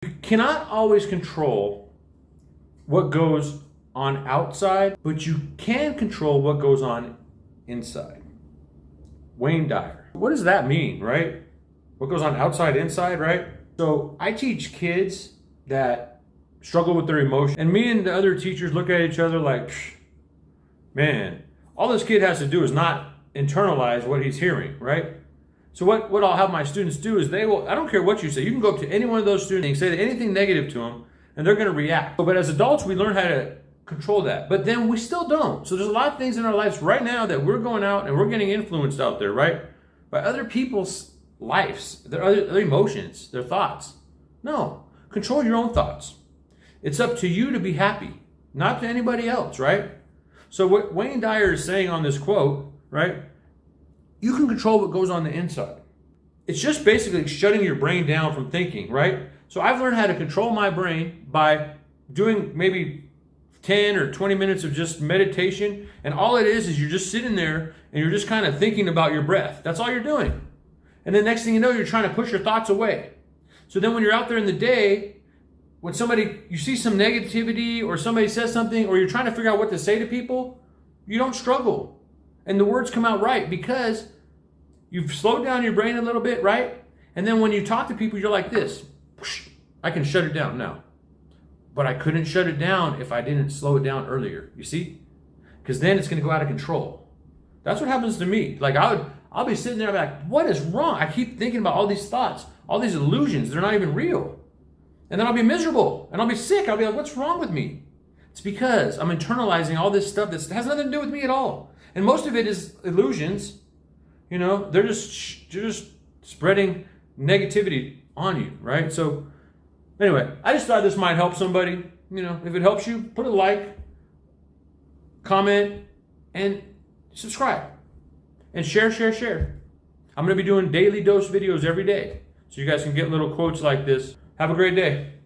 You cannot always control what goes on outside, but you can control what goes on inside. Wayne Dyer. What does that mean, right? What goes on outside, inside, right? So I teach kids that struggle with their emotions, and me and the other teachers look at each other like, man, all this kid has to do is not internalize what he's hearing, right? So what I'll have my students do is I don't care what you say, you can go up to any one of those students and say anything negative to them, and they're going to react. But as adults, we learn how to control that. But then we still don't. So there's a lot of things in our lives right now that we're going out and we're getting influenced out there, right? By other people's lives, their emotions, their thoughts. No, control your own thoughts. It's up to you to be happy, not to anybody else, right? So what Wayne Dyer is saying on this quote, right? You can control what goes on the inside. It's just basically shutting your brain down from thinking, right? So I've learned how to control my brain by doing maybe 10 or 20 minutes of just meditation. And all it is you're just sitting there and you're just kind of thinking about your breath. That's all you're doing. And then next thing you know, you're trying to push your thoughts away. So then when you're out there in the day, when you see some negativity or somebody says something, or you're trying to figure out what to say to people, you don't struggle. And the words come out right because you've slowed down your brain a little bit, right? And then when you talk to people, you're like this. I can shut it down now. But I couldn't shut it down if I didn't slow it down earlier. You see? Because then it's going to go out of control. That's what happens to me. Like I'll be sitting there like, what is wrong? I keep thinking about all these thoughts, all these illusions. They're not even real. And then I'll be miserable and I'll be sick. I'll be like, what's wrong with me? It's because I'm internalizing all this stuff that has nothing to do with me at all. And most of it is illusions. You know, they're just spreading negativity on you, right? So anyway, I just thought this might help somebody. You know, if it helps you, put a like, comment, and subscribe. And share. I'm going to be doing daily dose videos every day. So you guys can get little quotes like this. Have a great day.